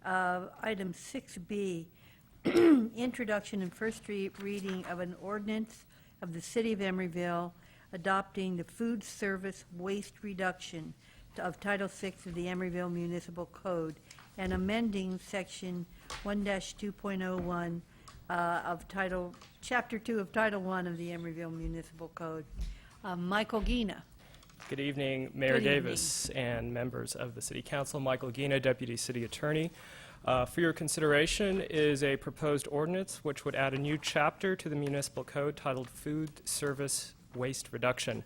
Item 6B, introduction and first reading of an ordinance of the City of Emeryville adopting the food service waste reduction of Title VI of the Emeryville Municipal Code and amending Section 1-2.01 of Chapter 2 of Title I of the Emeryville Municipal Code. Michael Gina. Good evening, Mayor Good evening. Davis and members of the City Council. Michael Gina, Deputy City Attorney. For your consideration is a proposed ordinance which would add a new chapter to the municipal code titled Food Service Waste Reduction.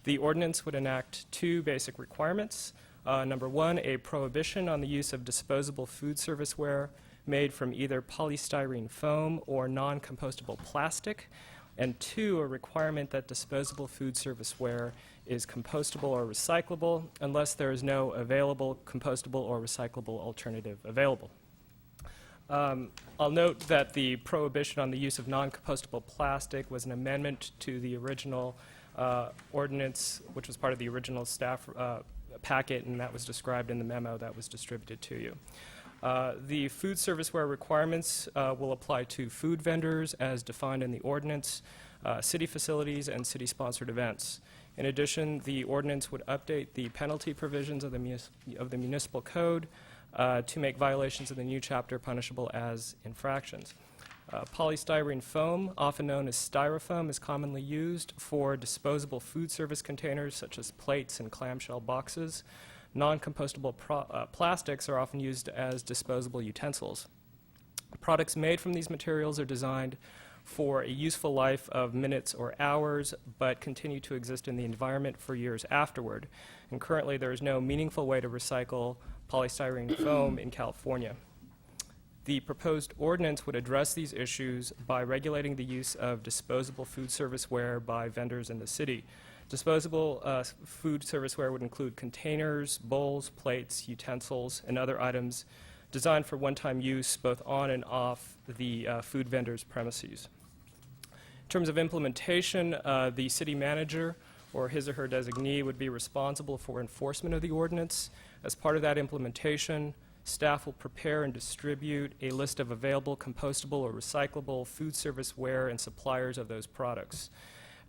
The ordinance would enact two basic requirements. Number one, a prohibition on the use of disposable food serviceware made from either polystyrene foam or non-compostable plastic. And two, a requirement that disposable food serviceware is compostable or recyclable unless there is no available compostable or recyclable alternative available. I'll note that the prohibition on the use of non-compostable plastic was an amendment to the original ordinance, which was part of the original staff packet, and that was described in the memo that was distributed to you. The food serviceware requirements will apply to food vendors as defined in the ordinance, city facilities, and city-sponsored events. In addition, the ordinance would update the penalty provisions of the municipal code to make violations of the new chapter punishable as infractions. Polystyrene foam, often known as styrofoam, is commonly used for disposable food service containers such as plates and clamshell boxes. Non-compostable plastics are often used as disposable utensils. Products made from these materials are designed for a useful life of minutes or hours, but continue to exist in the environment for years afterward. And currently, there is no meaningful way to recycle polystyrene foam in California. The proposed ordinance would address these issues by regulating the use of disposable food serviceware by vendors in the city. Disposable food serviceware would include containers, bowls, plates, utensils, and other items designed for one-time use both on and off the food vendor's premises. In terms of implementation, the city manager or his or her designee would be responsible for enforcement of the ordinance. As part of that implementation, staff will prepare and distribute a list of available compostable or recyclable food serviceware and suppliers of those products.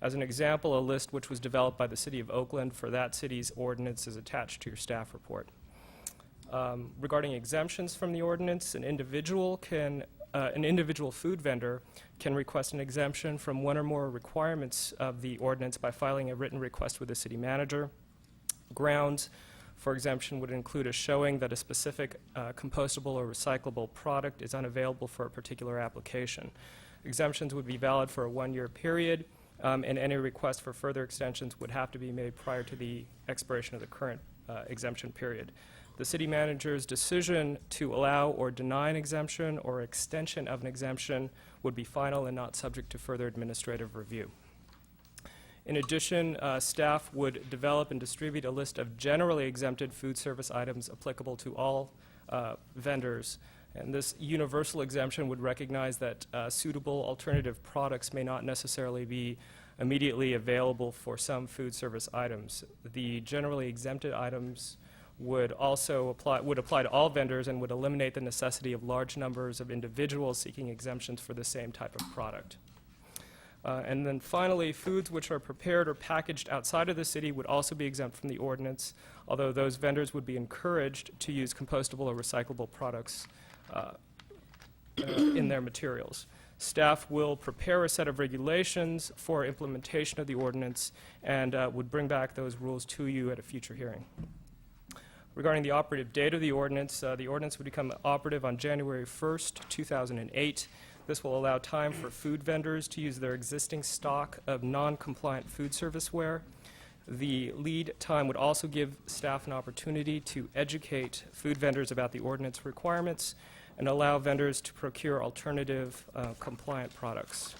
As an example, a list which was developed by the City of Oakland for that city's ordinance is attached to your staff report. Regarding exemptions from the ordinance, an individual food vendor can request an exemption from one or more requirements of the ordinance by filing a written request with the city manager. Grounds for exemption would include a showing that a specific compostable or recyclable product is unavailable for a particular application. Exemptions would be valid for a one-year period, and any request for further extensions would have to be made prior to the expiration of the current exemption period. The city manager's decision to allow or deny an exemption or extension of an exemption would be final and not subject to further administrative review. In addition, staff would develop and distribute a list of generally exempted food service items applicable to all vendors. And this universal exemption would recognize that suitable alternative products may not necessarily be immediately available for some food service items. The generally exempted items would apply to all vendors and would eliminate the necessity of large numbers of individuals seeking exemptions for the same type of product. And then finally, foods which are prepared or packaged outside of the city would also be exempt from the ordinance, although those vendors would be encouraged to use compostable or recyclable products in their materials. Staff will prepare a set of regulations for implementation of the ordinance and would bring back those rules to you at a future hearing. Regarding the operative date of the ordinance would become operative on January 1st, 2008. This will allow time for food vendors to use their existing stock of non-compliant food serviceware. The lead time would also give staff an opportunity to educate food vendors about the ordinance requirements and allow vendors to procure alternative compliant products.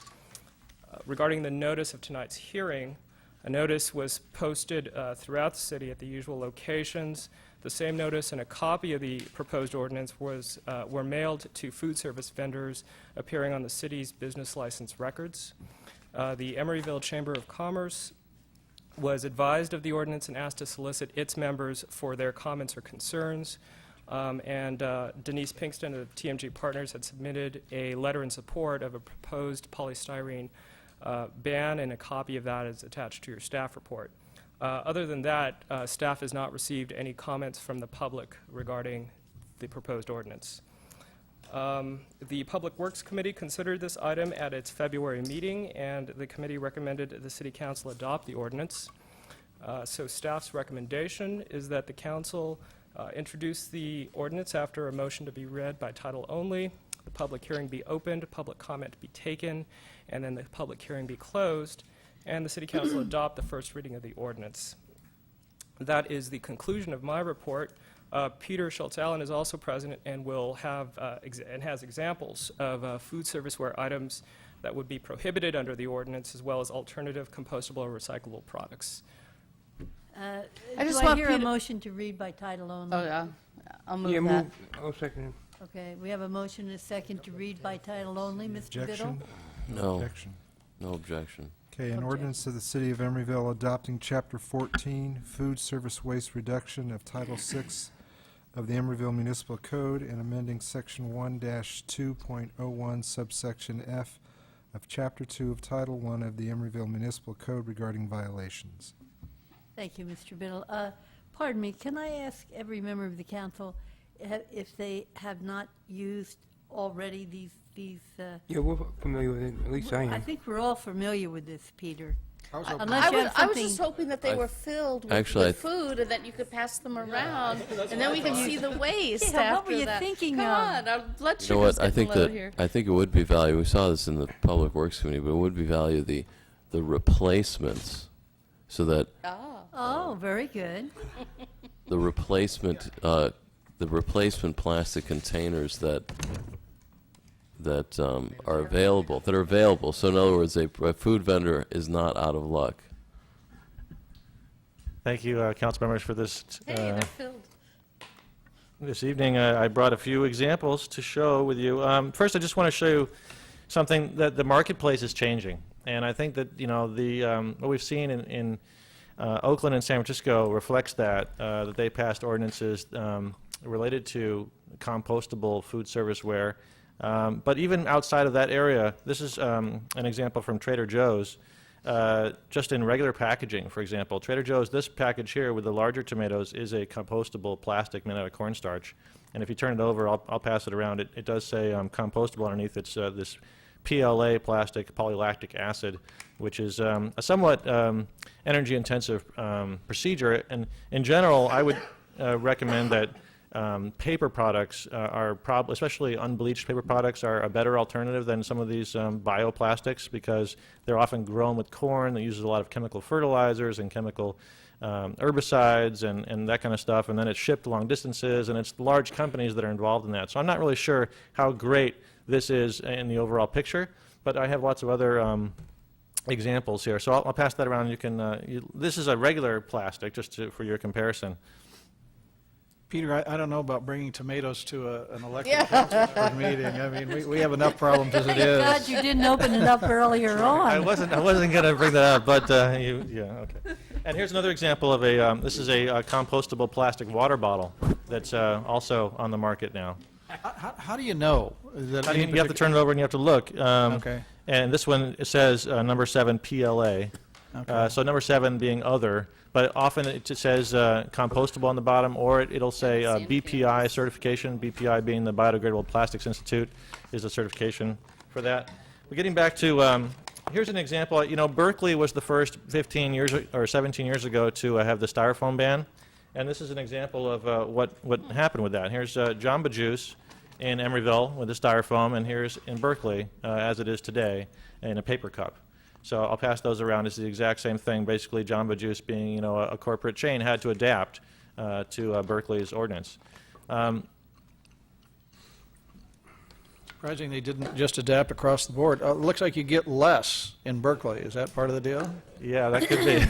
Regarding the notice of tonight's hearing, a notice was posted throughout the city at the usual locations. The same notice and a copy of the proposed ordinance were mailed to food service vendors appearing on the city's business license records. The Emeryville Chamber of Commerce was advised of the ordinance and asked to solicit its members for their comments or concerns. And Denise Pinkston of TMG Partners had submitted a letter in support of a proposed polystyrene ban, and a copy of that is attached to your staff report. Other than that, staff has not received any comments from the public regarding the proposed ordinance. The Public Works Committee considered this item at its February meeting, and the committee recommended the City Council adopt the ordinance. So staff's recommendation is that the council introduce the ordinance after a motion to be read by title only, the public hearing be opened, public comment be taken, and then the public hearing be closed, and the City Council adopt the first reading of the ordinance. That is the conclusion of my report. Peter Schultz-Allen is also present and will have and has examples of food serviceware items that would be prohibited under the ordinance, as well as alternative compostable or recyclable products. I just want hear a motion to read by title only? Oh, yeah. I'll move that. I'll second him. Okay, we have a motion and a second to read by title only. Mr. Biddle? Objection? No. Objection. No objection. Okay, an ordinance of the City of Emeryville adopting Chapter 14, Food Service Waste Reduction of Title 6 of the Emeryville Municipal Code and amending Section 1-2.01 subsection F of Chapter 2 of Title 1 of the Emeryville Municipal Code regarding violations. Thank you, Mr. Biddle. Pardon me, can I ask every member of the council if they have not used already these Yeah, we're familiar with it. At least I I am. think we're all familiar with this, Peter. Unless I you was, have I was something. just hoping that they I- were filled with, actually, with food and that you could pass them around, and then we can see the waste Yeah, after what were you that. thinking Come of? on, our blood You know sugar's what? I getting think low that here. I think it would be value. We saw this in the Public Works Committee, but it would be value the replacements, so that Oh, very good. the replacement plastic containers that are available. So in other words, a food vendor is not out of luck. Thank you, council members, for this Hey, they're filled. this evening. I brought a few examples to show with you. First, I just want to show you something that the marketplace is changing, and I think that what we've seen in Oakland and San Francisco reflects that they passed ordinances related to compostable food serviceware. But even outside of that area, this is an example from Trader Joe's. Just in regular packaging, for example, Trader Joe's, this package here with the larger tomatoes is a compostable plastic made out of cornstarch. And if you turn it over, I'll pass it around. It does say compostable underneath. It's this PLA plastic, polylactic acid, which is a somewhat energy-intensive procedure. And in general, I would recommend that paper products are probably, especially unbleached paper products, are a better alternative than some of these bioplastics, because they're often grown with corn that uses a lot of chemical fertilizers and chemical herbicides and that kind of stuff, and then it's shipped long distances, and it's large companies that are involved in that. So I'm not really sure how great this is in the overall picture, but I have lots of other examples here. So I'll pass that around. You can. This is a regular plastic, just for your comparison. Peter, I don't know about bringing tomatoes to an elected council board meeting. I mean, we have enough problems as it Thank God is. you didn't open it up earlier I on. wasn't going to bring that up, but yeah, okay. And here's another example of a. This is a compostable plastic water bottle that's also on the market now. How do you know? Is that any You have to turn it over and you have to look. Okay. And this one, it says number 7 PLA. Okay. So number 7 being other, but often it just says compostable on the bottom, or it'll say BPI certification. BPI being the Biodegradable Plastics Institute is a certification for that. But getting back to, here's an example. You know, Berkeley was the first 15 years or 17 years ago to have the styrofoam ban, and this is an example of what happened with that. Here's Jamba Juice in Emeryville with the styrofoam, and here's in Berkeley, as it is today, in a paper cup. So I'll pass those around. It's the exact same thing. Basically, Jamba Juice, being a corporate chain, had to adapt to Berkeley's ordinance. Surprising they didn't just adapt across the board. It looks like you get less in Berkeley. Is that part of the deal? Yeah, that could be.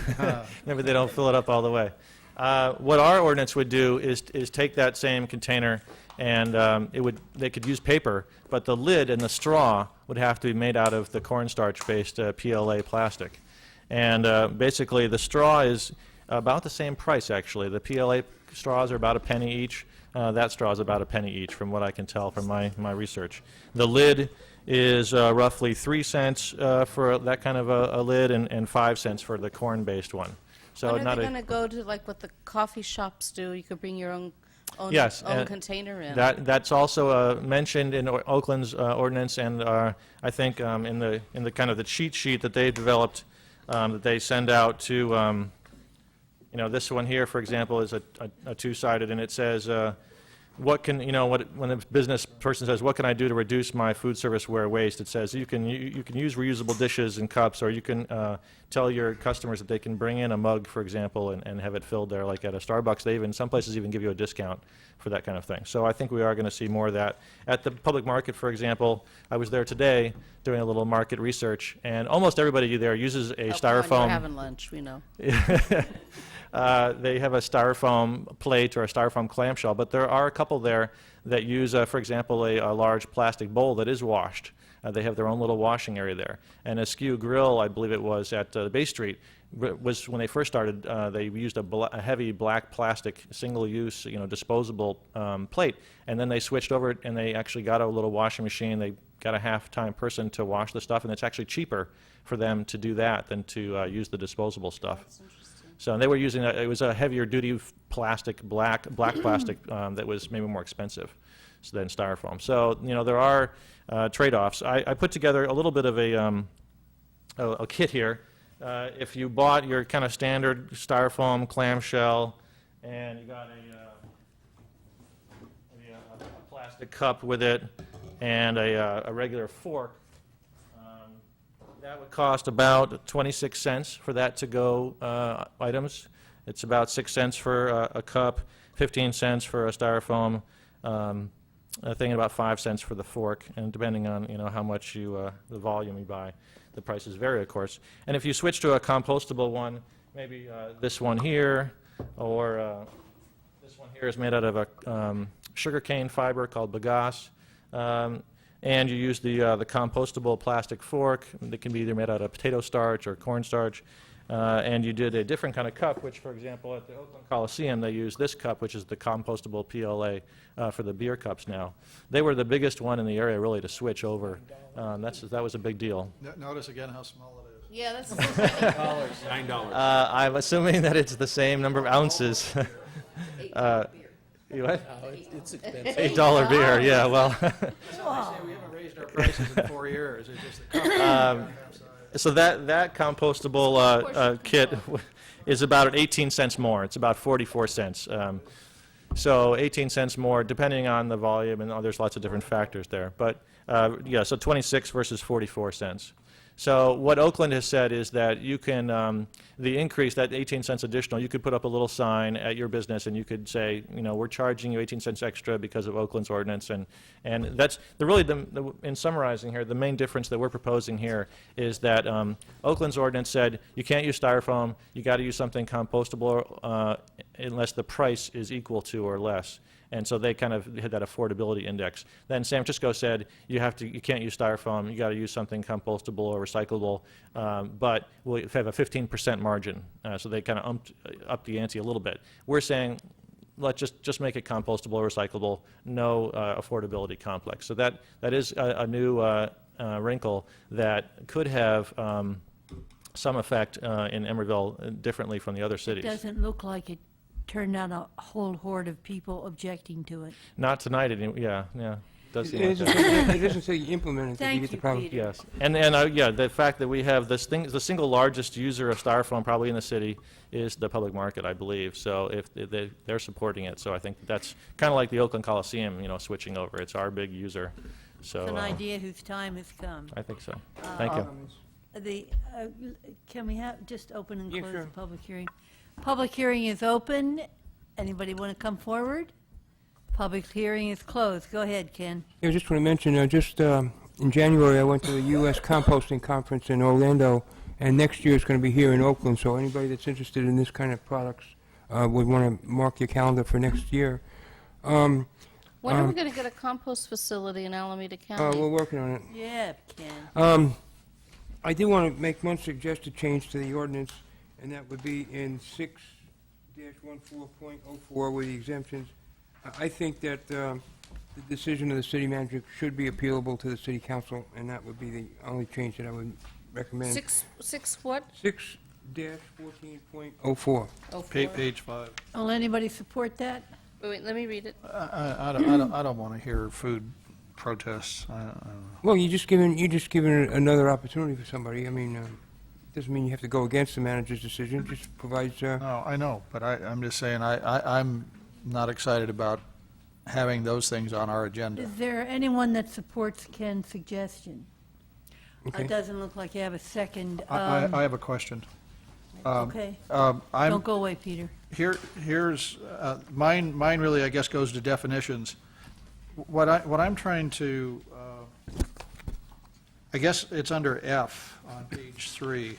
Maybe they don't fill it up all the way. What our ordinance would do is take that same container, and they could use paper, but the lid and the straw would have to be made out of the cornstarch-based PLA plastic. And basically, the straw is about the same price, actually. The PLA straws are about a penny each. That straw is about a penny each, from what I can tell from my research. The lid is roughly 3 cents for that kind of a lid, and 5 cents for the corn-based one. So When are not they a, going to go to like what the coffee shops do? You could bring your own Yes, own container in. that's also mentioned in Oakland's ordinance, and I think in the kind of the cheat sheet that they've developed, that they send out to, this one here, for example, is a two-sided, and it says, what can, when a business person says, what can I do to reduce my food service ware waste? It says you can use reusable dishes and cups, or you can tell your customers that they can bring in a mug, for example, and have it filled there, like at a Starbucks. Some places even give you a discount for that kind of thing. So I think we are going to see more of that. At the public market, for example, I was there today doing a little market research, and almost everybody there uses a Come on, styrofoam. you're having lunch, we know. They have a styrofoam plate or a styrofoam clamshell, but there are a couple there that use, for example, a large plastic bowl that is washed. They have their own little washing area there. And Askew Grill, I believe it was, at Bay Street, was when they first started, they used a heavy black plastic, single-use, disposable plate, and then they switched over and they actually got a little washing machine. They got a half-time person to wash the stuff, and it's actually cheaper for them to do that than to use the disposable stuff. So they were using it was a heavier duty plastic, black plastic that was maybe more expensive than styrofoam. So there are trade-offs. I put together a little bit of a kit here. If you bought your kind of standard styrofoam clamshell, and you got a plastic cup with it, and a regular fork, that would cost about 26 cents for that to-go items. It's about 6 cents for a cup, 15 cents for a styrofoam thing, and about 5 cents for the fork. And depending on how much the volume you buy, the prices vary, of course. And if you switch to a compostable one, maybe this one here, or this one here is made out of a sugarcane fiber called bagasse. And you use the compostable plastic fork that can be either made out of potato starch or cornstarch. And you did a different kind of cup, which, for example, at the Oakland Coliseum, they use this cup, which is the compostable PLA for the beer cups now. They were the biggest one in the area, really, to switch over. That was a big deal. Notice again how small it is. Yeah, that's $9. I'm assuming that it's the same number of ounces. You what? It's expensive. $8 beer, yeah, well. We haven't raised our prices in 4 years. It's just the cost. So that compostable kit is about 18 cents more. It's about 44 cents. So 18 cents more, depending on the volume, and there's lots of different factors there. But yeah, so 26 versus 44 cents. So what Oakland has said is that you can, the increase, that 18 cents additional, you could put up a little sign at your business and you could say, we're charging you 18 cents extra because of Oakland's ordinance. And that's in summarizing here, the main difference that we're proposing here is that Oakland's ordinance said you can't use styrofoam, you got to use something compostable unless the price is equal to or less. And so they kind of had that affordability index. Then San Francisco said you can't use styrofoam, you got to use something compostable or recyclable, but we'll have a 15% margin. So they kind of upped the ante a little bit. We're saying let's just make it compostable or recyclable, no affordability complex. So that is a new wrinkle that could have some effect in Emeryville differently from the other cities. It doesn't look like it turned out a whole horde of people objecting to it. Not tonight, yeah. Does seem It like doesn't that. say- it doesn't say you implement it, that you Thank get the you, problem. Peter. Yes, and yeah, the fact that we have this thing, the single largest user of styrofoam probably in the city is the public market, I believe. So if they're supporting it, so I think that's kind of like the Oakland Coliseum, switching over. It's our big user. So It's an idea whose time has come. I think so. Thank you. Can we just open and Yeah, close sure. the public hearing? Public hearing is open. Anybody want to come forward? Public hearing is closed. Go ahead, Ken. I just want to mention, in January, I went to the U.S. Composting Conference in Orlando, and next year it's going to be here in Oakland, so anybody that's interested in this kind of products would want to mark your calendar for next year. When are we going to get a compost facility in Alameda County? We're working on it. Yeah, Ken. I did want to make one suggested change to the ordinance, and that would be in 6-14.04 with the exemptions. I think that the decision of the city manager should be appealable to the city council, and that would be the only change that I would recommend. Six what? 6-14.04. Oh, four. Page 5. Will anybody support that? Wait, let me read it. I don't want to hear food protests. I don't know. Well, you're just giving another opportunity for somebody. I mean, doesn't mean you have to go against the manager's decision, just provides, No, I know, but I'm just saying, I'm not excited about having those things on our agenda. Is there anyone that supports Ken's suggestion? Okay. It doesn't look like you have a second. I have a question. Okay, I'm, don't go away, Peter. Here's, mine really, I guess, goes to definitions. What I'm trying to, I guess it's under F on page 3,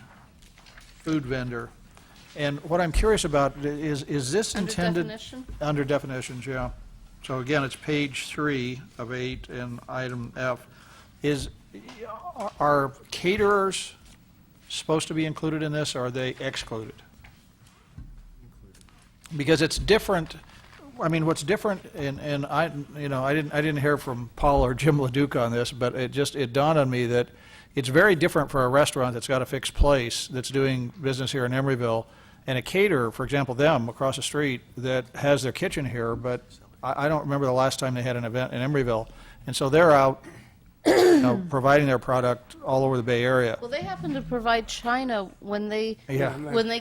food vendor. And what I'm curious about is this Under intended? definition? Under definitions, yeah. So again, it's page 3 of 8 in item F. Are caterers supposed to be included in this, or are they excluded? Because it's different. I mean, what's different, and I didn't hear from Paul or Jim LaDuca on this, but it dawned on me that it's very different for a restaurant that's got a fixed place that's doing business here in Emeryville, and a caterer, for example, them across the street that has their kitchen here, but I don't remember the last time they had an event in Emeryville, and so they're out, providing their product all over the Bay Area. Well, they happened to provide china when they Yeah.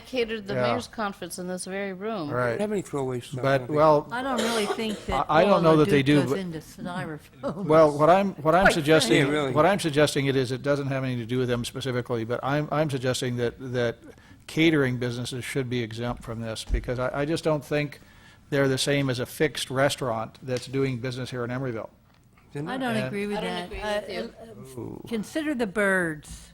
catered the Yeah. mayor's conference in this very room. don't Right. have any throwaway stuff. I don't But, think. well, I don't really think that I don't know that they do, goes but- into styrofoam. Well, what I'm Quite suggesting, frankly. Yeah, really. what I'm suggesting it doesn't have anything to do with them specifically, but I'm suggesting that catering businesses should be exempt from this, because I just don't think they're the same as a fixed restaurant that's doing business here in Emeryville. They're I not. don't And- agree with I don't that. agree with you. Consider the birds.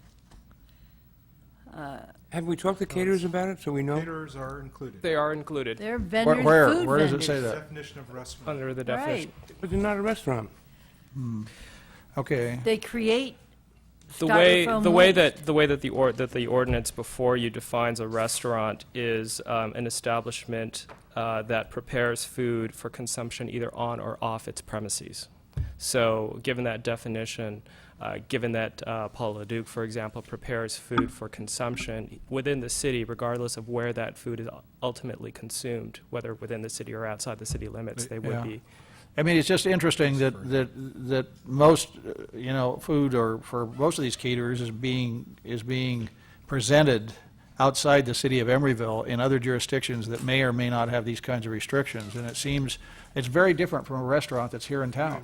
Have we talked to caterers about it, so we know? Caterers are included. They are included They're vendors, food Where vendors. does it say that? Definition of restaurant. under the Right. definition. But they're not a restaurant. Okay. They create The way styrofoam the way waste. that the way that the ordinance before you defines a restaurant is an establishment that prepares food for consumption either on or off its premises. So, given that definition, given that Paul LeDuc, for example, prepares food for consumption within the city, regardless of where that food is ultimately consumed, whether within the city or outside the city limits, they would Yeah. be. I mean, it's just interesting that most, food, or for most of these caterers, is being presented outside the city of Emeryville in other jurisdictions that may or may not have these kinds of restrictions. And it seems, it's very different from a restaurant that's here in town.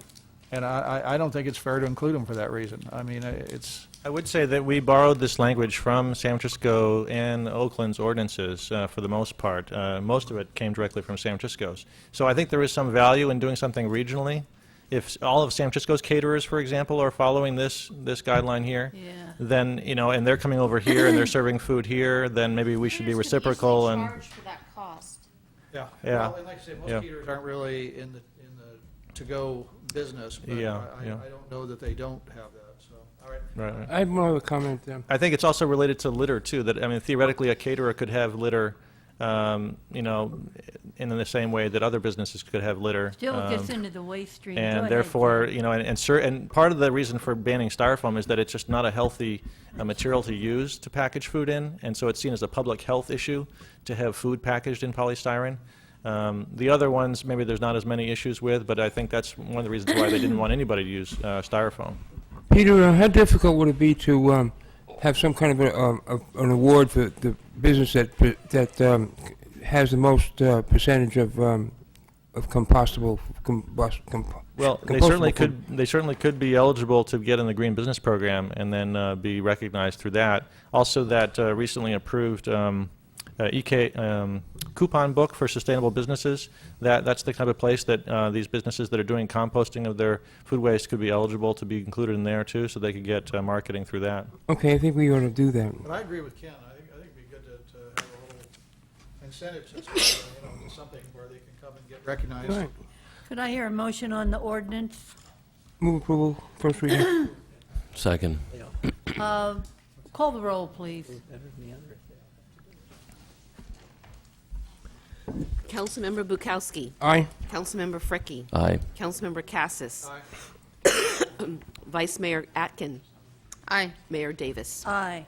And I don't think it's fair to include them for that reason. I mean, it's, I would say that we borrowed this language from San Francisco and Oakland's ordinances for the most part. Most of it came directly from San Francisco's. So I think there is some value in doing something regionally. If all of San Francisco's caterers, for example, are following this guideline here, Yeah. then, and they're coming over here and they're serving food here, then maybe we should be reciprocal and, Charge for that cost. yeah. Yeah. Well, and like I say, most Yeah. caterers aren't really in the to-go business, but Yeah, I yeah. don't know that they don't have that, so, all right. right. I have more of a comment. I think it's also related to litter, too, that, I mean, theoretically, a caterer could have litter, in the same way that other businesses could have litter. Still gets into the waste stream. Go And ahead, therefore, Jim. and part of the reason for banning styrofoam is that it's just not a healthy material to use to package food in, and so it's seen as a public health issue to have food packaged in polystyrene. The other ones, maybe there's not as many issues with, but I think that's one of the reasons why they didn't want anybody to use styrofoam. Peter, how difficult would it be to have some kind of an award for the business that has the most percentage of compostable? Well, they certainly could be eligible to get in the Green Business Program and then be recognized through that. Also, that recently approved coupon book for sustainable businesses. That's the kind of place that these businesses that are doing composting of their food waste could be eligible to be included in there too, so they could get marketing through that. Okay, I think we ought to do that. But I agree with Ken. I think it'd be good to have a little incentive system, something where they can come and get recognized. Right. Could I hear a motion on the ordinance? Move approval, first reading. Second. Call the roll, please. Councilmember Bukowski. Aye. Councilmember Fricke. Aye. Councilmember Cassis. Vice Mayor Atkin. Aye. Mayor Davis. Aye.